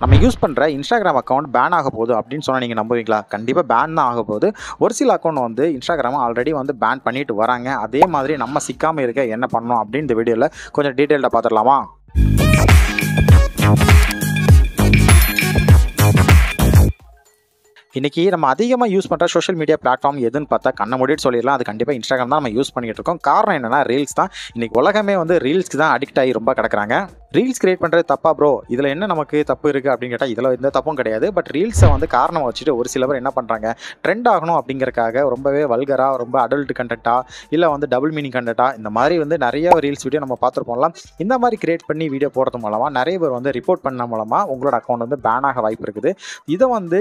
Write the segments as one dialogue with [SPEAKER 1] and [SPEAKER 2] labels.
[SPEAKER 1] நம்ம யூஸ் பண்ணுற Instagram account pan ஆக போகுது அப்படின்னு சொன்னால் நீங்கள் நம்புவீங்களா? கண்டிப்பாக பேன் தான் ஆக போகுது. ஒரு சில அக்கௌண்ட் வந்து இன்ஸ்டாகிராம் ஆல்ரெடி வந்து பேன் பண்ணிட்டு வராங்க. அதே மாதிரி நம்ம சிக்காமல் இருக்க என்ன பண்ணணும் அப்படின்னு இந்த வீடியோவில் கொஞ்சம் டீட்டெயில்டாக பார்த்துடலாமா? இன்றைக்கி நம்ம அதிகமாக யூஸ் பண்ணுற சோஷியல் மீடியா பிளாட்ஃபார்ம் எதுன்னு பார்த்தா கண்ண மூடிட்டு சொல்லிடலாம். அது கண்டிப்பாக இன்ஸ்டாகிராம் தான் நம்ம யூஸ் பண்ணிகிட்டு இருக்கோம். காரணம் என்னென்னா ரீல்ஸ் தான். இன்றைக்கி உலகமே வந்து ரீல்ஸ்க்கு தான் அடிக்ட் ஆகி ரொம்ப கிடக்குறாங்க. ரீல்ஸ் கிரியேட் பண்ணுறது தப்பா ப்ரோ? இதில் என்ன நமக்கு தப்பு இருக்குது அப்படின்னு கேட்டால் இதில் எந்த தப்பும் கிடையாது. பட் ரீல்ஸை வந்து காரணம் வச்சுட்டு ஒரு சில பேர் என்ன பண்ணுறாங்க, ட்ரெண்ட் ஆகணும் அப்படிங்கிறக்காக ரொம்பவே வல்கராக, ரொம்ப அடல்ட் கண்டென்ட்டாக, இல்லை வந்து டபுள் மீனிங் கண்டென்ட்டாக இந்த மாதிரி வந்து நிறைய ரீல்ஸ் வீடியோ நம்ம பார்த்துருப்போம்லாம். இந்த மாதிரி கிரியேட் பண்ணி வீடியோ போடுறது மூலமாக நிறைய பேர் வந்து ரிப்போர்ட் பண்ண மூலமாக உங்களோட அக்கௌண்ட் வந்து பேன் ஆக வாய்ப்பு இருக்குது. இதை வந்து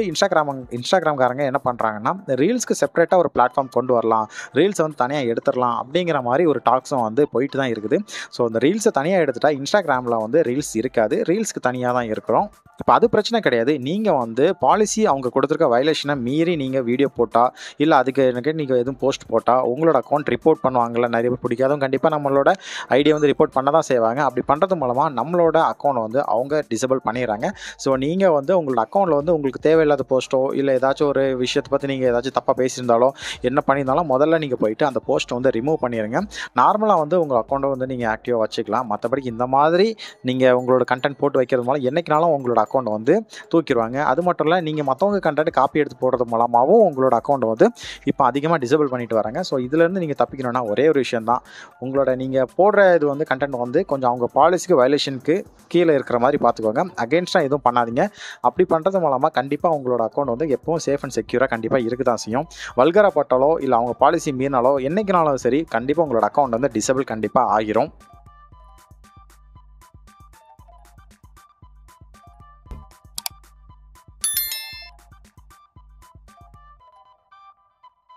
[SPEAKER 1] இன்ஸ்டாகிராம்காரங்க என்ன பண்ணுறாங்கன்னா, ரீல்ஸ்க்கு செப்பரேட்டாக ஒரு பிளாட்ஃபார்ம் கொண்டு வரலாம், ரீல்ஸை வந்து தனியாக எடுத்துடலாம் அப்படிங்கிற மாதிரி ஒரு டாக்ஸும் வந்து போயிட்டு தான் இருக்குது. ஸோ இந்த ரீல்ஸை தனியாக எடுத்துட்டா இன்ஸ்டாகிராமில் வந்து ரீல்ஸ் இருக்காது, ரீல்ஸ்க்கு தனியாக தான் இருக்கிறோம். இப்போ அது பிரச்சனை கிடையாது. நீங்கள் வந்து பாலிசி அவங்க கொடுத்துருக்க வயலேஷனை மீறி நீங்கள் வீடியோ போட்டால், இல்லை அதுக்கு எனக்கு நீங்கள் எதுவும் போஸ்ட் போட்டால் உங்களோட அக்கௌண்ட் ரிப்போர்ட் பண்ணுவாங்கள்ல. நிறைய பேர் பிடிக்காதும் கண்டிப்பாக நம்மளோட ஐடியா வந்து ரிப்போர்ட் பண்ண தான் செய்வாங்க. அப்படி பண்ணுறது மூலமாக நம்மளோட அக்கௌண்ட் வந்து அவங்க டிசேபிள் பண்ணிடுறாங்க. ஸோ நீங்கள் வந்து உங்களோட அக்கௌண்ட்டில் வந்து உங்களுக்கு தேவையில்லாத போஸ்ட்டோ, இல்லை ஏதாச்சும் ஒரு விஷயத்தை பற்றி நீங்கள் ஏதாச்சும் தப்பாக பேசியிருந்தாலோ, என்ன பண்ணியிருந்தாலும் முதல்ல நீங்கள் போயிட்டு அந்த போஸ்ட்டை வந்து ரிமூவ் பண்ணிடுங்க. நார்மலாக வந்து உங்கள் அக்கௌண்ட்டை வந்து நீங்கள் ஆக்டிவாக வச்சுக்கலாம். மற்றபடி இந்த மாதிரி நீங்கள் உங்களோட கண்டென்ட் போட்டு வைக்கிறது மூலம் என்றைக்குனாலும் உங்களோட அக்கௌண்ட் வந்து தூக்கிடுவாங்க. அது மட்டும் இல்லை, நீங்கள் மற்றவங்க கண்டென்ட் காப்பி எடுத்து போடுறது மூலமாகவும் உங்களோட அக்கௌண்ட் வந்து இப்போ அதிகமாக டிசேபிள் பண்ணிட்டு வராங்க. ஸோ இதுலேருந்து நீங்கள் தப்பிக்கணும்னா ஒரே ஒரு விஷயம் தான், உங்களோட நீங்கள் போடுற இது வந்து கண்டென்ட் வந்து கொஞ்சம் அவங்க பாலிசிக்கு வயலேஷனுக்கு கீழே இருக்கிற மாதிரி பார்த்துக்கோங்க. அகெயின்ஸ்டாக எதுவும் பண்ணாதீங்க. அப்படி பண்ணுறது மூலமாக கண்டிப்பாக உங்களோட அக்கௌண்ட் வந்து எப்பவும் சேஃப் அண்ட் செக்யூராக கண்டிப்பாக இருக்க தான் செய்யும். வல்கரா பட்டாலோ இல்லை அவங்க பாலிசி மீறினாலோ என்றைக்குனாலும் சரி கண்டிப்பாக உங்களோட அக்கௌண்ட் வந்து டிசேபிள் கண்டிப்பாக ஆகிரும்.